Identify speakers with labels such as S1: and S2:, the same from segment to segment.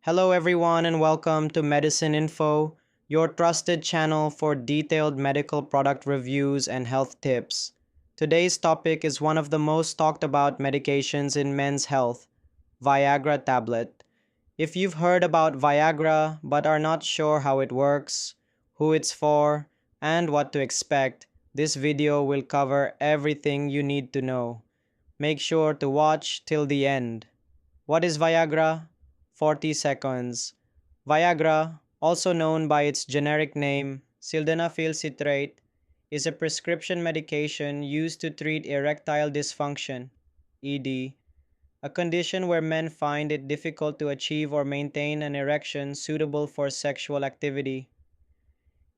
S1: Hello, everyone, and welcome to Medicine Info, your trusted channel for detailed medical product reviews and health tips. Today's topic is one of the most talked about medications in men's health, Viagra Tablet. If you've heard about Viagra but are not sure how it works, who it's for, and what to expect, this video will cover everything you need to know. Make sure to watch till the end. What is Viagra? 40 seconds. Viagra, also known by its generic name, sildenafil citrate, is a prescription medication used to treat erectile dysfunction, ED, a condition where men find it difficult to achieve or maintain an erection suitable for sexual activity.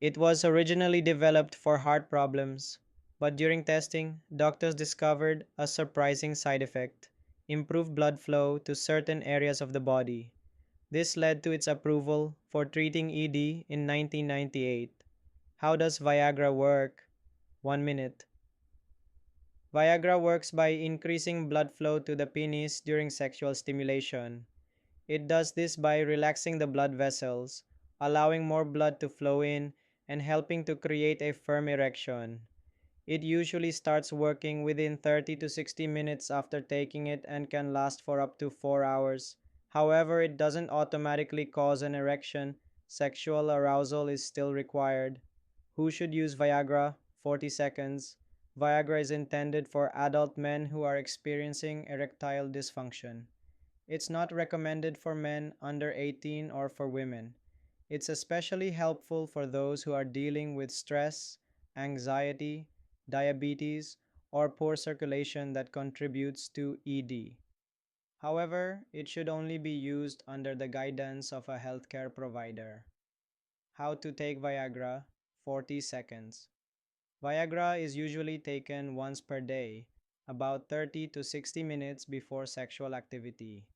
S1: It was originally developed for heart problems, but during testing, doctors discovered a surprising side effect: improved blood flow to certain areas of the body. This led to its approval for treating ED in 1998. How does Viagra work? 1 minute. Viagra works by increasing blood flow to the penis during sexual stimulation. It does this by relaxing the blood vessels, allowing more blood to flow in, and helping to create a firm erection. It usually starts working within 30 to 60 minutes after taking it and can last for up to 4 hours. However, it doesn't automatically cause an erection. Sexual arousal is still required. Who should use Viagra? 40 seconds. Viagra is intended for adult men who are experiencing erectile dysfunction. It's not recommended for men under 18 or for women. It's especially helpful for those who are dealing with stress, anxiety, diabetes, or poor circulation that contributes to ED. However, it should only be used under the guidance of a healthcare provider. How to take Viagra? 40 seconds. Viagra is usually taken once per day, about 30 to 60 minutes before sexual activity.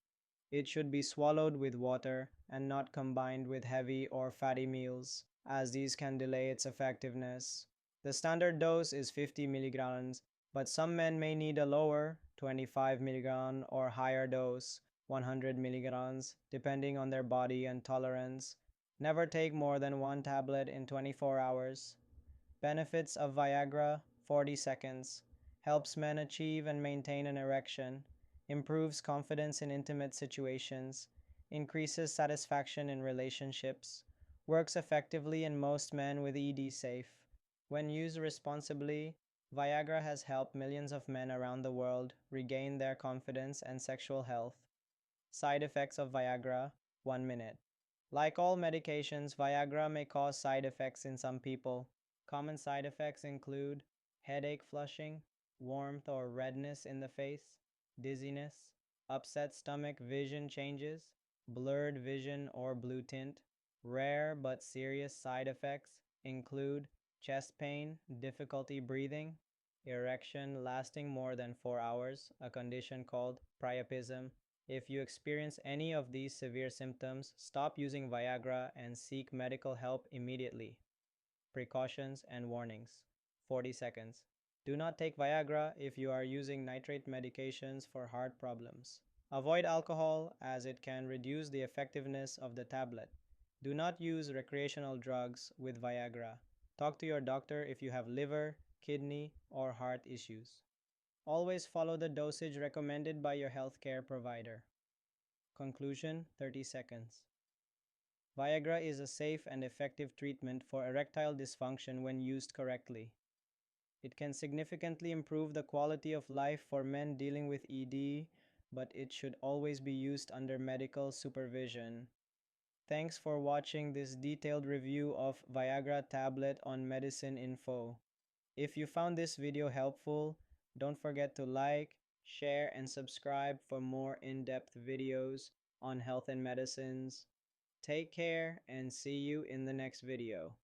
S1: It should be swallowed with water and not combined with heavy or fatty meals, as these can delay its effectiveness. The standard dose is 50 milligrams, but some men may need a lower 25 milligram or higher dose 100 milligrams, depending on their body and tolerance. Never take more than one tablet in 24 hours. Benefits of Viagra: 40 seconds. Helps men achieve and maintain an erection. Improves confidence in intimate situations. Increases satisfaction in relationships. Works effectively in most men with ED safe. When used responsibly, Viagra has helped millions of men around the world regain their confidence and sexual health. Side effects of Viagra: 1 minute. Like all medications, Viagra may cause side effects in some people. Common side effects include headache, flushing, warmth or redness in the face, dizziness, upset stomach, vision changes, blurred vision or blue tint. Rare but serious side effects include chest pain, difficulty breathing, erection lasting more than 4 hours, a condition called priapism. If you experience any of these severe symptoms, stop using Viagra and seek medical help immediately. Precautions and warnings. 40 seconds. Do not take Viagra if you are using nitrate medications for heart problems. Avoid alcohol as it can reduce the effectiveness of the tablet. Do not use recreational drugs with Viagra. Talk to your doctor if you have liver, kidney, or heart issues. Always follow the dosage recommended by your healthcare provider. Conclusion: 30 seconds. Viagra is a safe and effective treatment for erectile dysfunction when used correctly. It can significantly improve the quality of life for men dealing with ED, but it should always be used under medical supervision. Thanks for watching this detailed review of Viagra Tablet on Medicine Info. If you found this video helpful, don't forget to like, share, and subscribe for more in-depth videos on health and medicines. Take care and see you in the next video.